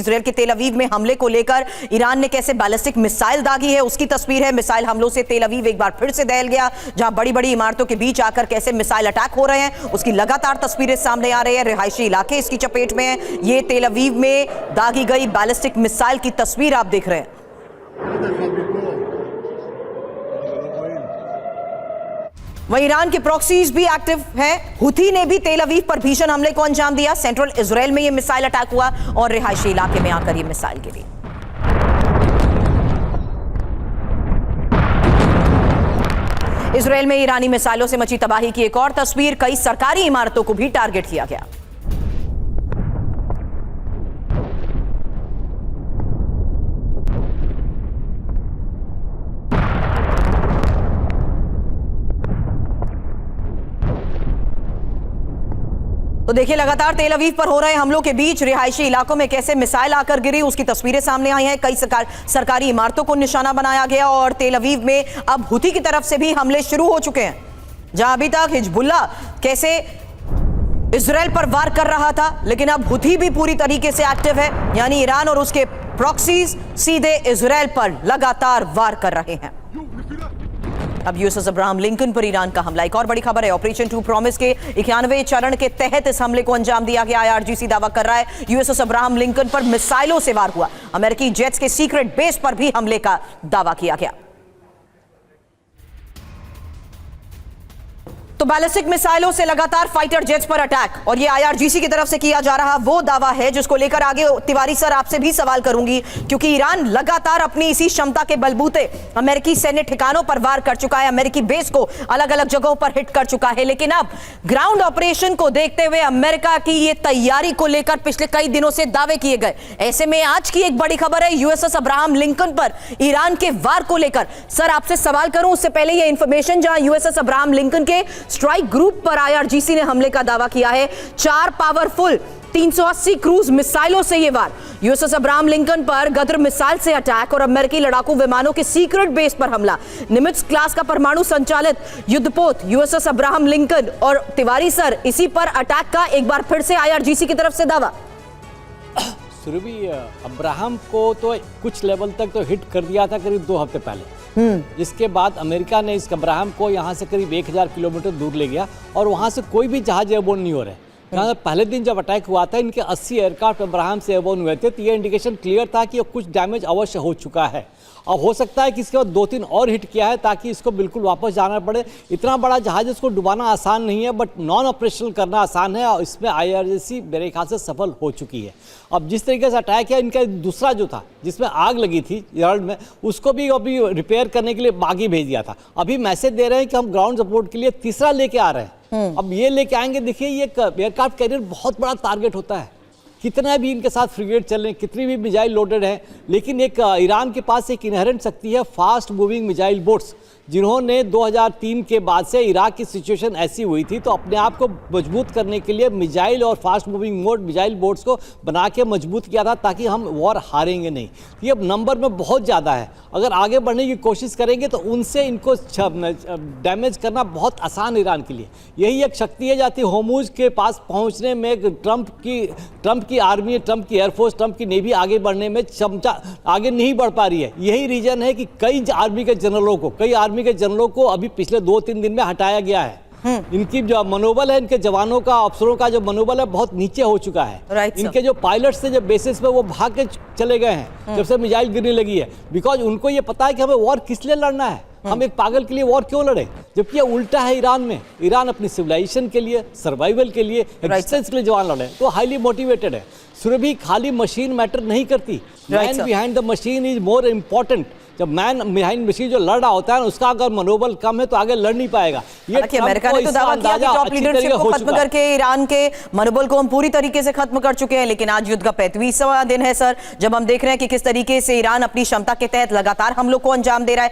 Israel के तेल अवीव में हमले को लेकर ईरान ने कैसे बैलिस्टिक मिसाइल दागी है उसकी तस्वीर है। मिसाइल हमलों से तेल अवीव एक बार फिर से दहल गया, जहां बड़ी बड़ी इमारतों के बीच आकर कैसे मिसाइल अटैक हो रहे हैं उसकी लगातार तस्वीरें सामने आ रही है। रिहायशी इलाके इसकी चपेट में है। ये तेल अवीव में दागी गई बैलिस्टिक मिसाइल की तस्वीर आप देख रहे हैं। वहीं ईरान के प्रॉक्सीज भी एक्टिव हैं। हुथी ने भी तेल अवीव पर भीषण हमले को अंजाम दिया। सेंट्रल इजरायल में यह मिसाइल अटैक हुआ और रिहायशी इलाके में आकर यह मिसाइल गिरी। इजरायल में ईरानी मिसाइलों से मची तबाही की एक और तस्वीर। कई सरकारी इमारतों को भी टारगेट किया गया। तो देखिए, लगातार तेल अवीव पर हो रहे हमलों के बीच रिहायशी इलाकों में कैसे मिसाइल आकर गिरी उसकी तस्वीरें सामने आई हैं। कई सरकारी इमारतों को निशाना बनाया गया और तेल अवीव में अब हुथी की तरफ से भी हमले शुरू हो चुके हैं। जहां अभी तक हिजबुल्लाह कैसे इजरायल पर वार कर रहा था, लेकिन अब हुथी भी पूरी तरीके से एक्टिव है, यानी ईरान और उसके प्रॉक्सीज सीधे इजरायल पर लगातार वार कर रहे हैं। अब यूएसएस अब्राहम लिंकन पर ईरान का हमला। एक और बड़ी खबर है, ऑपरेशन टू प्रॉमिस के 91वें चरण के तहत इस हमले को अंजाम दिया गया। आईआरजीसी दावा कर रहा है यूएसएस अब्राहम लिंकन पर मिसाइलों से वार हुआ। अमेरिकी जेट्स के सीक्रेट बेस पर भी हमले का दावा किया गया। तो बैलिस्टिक मिसाइलों से लगातार फाइटर जेट्स पर अटैक, और ये आईआरजीसी की तरफ से किया जा रहा वो दावा है जिसको लेकर आगे तिवारी सर आपसे भी सवाल करूंगी, क्योंकि ईरान लगातार अपनी इसी क्षमता के बलबूते अमेरिकी सैन्य ठिकानों पर वार कर चुका है, अमेरिकी बेस को अलग अलग जगहों पर हिट कर चुका है। लेकिन अब ग्राउंड ऑपरेशन को देखते हुए अमेरिका की ये तैयारी को लेकर पिछले कई दिनों से दावे किए गए। ऐसे में आज की एक बड़ी खबर है यूएसएस अब्राहम लिंकन पर ईरान के वार को लेकर। सर आपसे सवाल करूं उससे पहले ये इंफॉर्मेशन, जहां यूएसएस अब्राहम लिंकन के स्ट्राइक ग्रुप पर आईआरजीसी ने हमले का दावा किया है। 4 पावरफुल 380 क्रूज मिसाइलों से यह वार। यूएसएस अब्राहम लिंकन पर गदर मिसाइल से अटैक और अमेरिकी लड़ाकू विमानों के सीक्रेट बेस पर हमला। निमित्ज क्लास का परमाणु संचालित युद्धपोत यूएसएस अब्राहम लिंकन। और तिवारी सर, इसी पर अटैक का एक बार फिर से आईआरजीसी की तरफ से दावा। सुरभि, अब्राहम को तो कुछ लेवल तक तो हिट कर दिया था करीब 2 हफ्ते पहले, जिसके बाद अमेरिका ने इस अब्राहम को यहाँ से करीब 1000 किलोमीटर दूर ले गया और वहाँ से कोई भी जहाज एयरबोर्न नहीं हो रहे। यहाँ पहले दिन जब अटैक हुआ था इनके 80 एयरक्राफ्ट अब्राहम से एयरबोर्न हुए थे, तो ये इंडिकेशन क्लियर था कि कुछ डैमेज अवश्य हो चुका है। अब हो सकता है कि इसके बाद 2-3 और हिट किया है ताकि इसको बिल्कुल वापस जाना पड़े। इतना बड़ा जहाज इसको डुबाना आसान नहीं है, बट नॉन ऑपरेशनल करना आसान है, और इसमें आईआरजीसी मेरे ख्याल से सफल हो चुकी है। अब जिस तरीके से अटैक किया, इनका दूसरा जो था जिसमें आग लगी थी यार्ड में, उसको भी अभी रिपेयर करने के लिए बागी भेज दिया था। अभी मैसेज दे रहे हैं कि हम ग्राउंड सपोर्ट के लिए तीसरा लेके आ रहे हैं। अब ये लेके आएंगे। देखिए, ये एयरक्राफ्ट कैरियर बहुत बड़ा टारगेट होता है, कितना भी इनके साथ फ्रिगेट चलें, कितनी भी मिसाइल लोडेड है, लेकिन एक ईरान के पास एक इनहेरेंट शक्ति है, फास्ट मूविंग मिसाइल बोट्स, जिन्होंने 2003 के बाद से इराक की सिचुएशन ऐसी हुई थी, तो अपने आप को मजबूत करने के लिए मिसाइल और fast moving mode missile boats को बना के मजबूत किया था ताकि हम वॉर हारेंगे नहीं। ये अब नंबर में बहुत ज़्यादा है, अगर आगे बढ़ने की कोशिश करेंगे तो उनसे इनको डैमेज करना बहुत आसान ईरान के लिए। यही एक शक्ति है जाती होर्मुज के पास पहुँचने में ट्रंप की आर्मी, ट्रंप की एयरफोर्स, ट्रंप की नेवी आगे बढ़ने में आगे नहीं बढ़ पा रही है। यही रीजन है कि कई आर्मी के जनरलों को अभी पिछले 2-3 दिन में हटाया गया है। इनकी जो मनोबल है, इनके जवानों का, अफसरों का जो मनोबल है बहुत नीचे हो चुका है। इनके जो पायलट्स थे, जो बेसिस पे वो भाग के चले गए हैं जब से मिसाइल गिरने लगी है, बिकॉज उनको ये पता है कि हमें वॉर किस लिए लड़ना है, हम एक पागल के लिए वॉर क्यों लड़े। जबकि ये उल्टा है ईरान में। ईरान अपनी सिविलाइजेशन के लिए, सर्वाइवल के लिए, एग्जिस्टेंस के लिए जवान लड़े, तो हाईली मोटिवेटेड है। सुरभि, खाली मशीन मैटर नहीं करती, man behind the machine is more important. जब मैन बिहाइंड मशीन जो लड़ रहा होता है, उसका अगर मनोबल कम है तो आगे लड़ नहीं पाएगा। ये अमेरिका ने तो दावा किया कि टॉप लीडरशिप को खत्म करके ईरान के मनोबल को हम पूरी तरीके से खत्म कर चुके हैं, लेकिन आज युद्ध का 35वां दिन है सर, जब हम देख रहे हैं कि किस तरीके से ईरान अपनी क्षमता के तहत लगातार हमलों को अंजाम दे रहा है।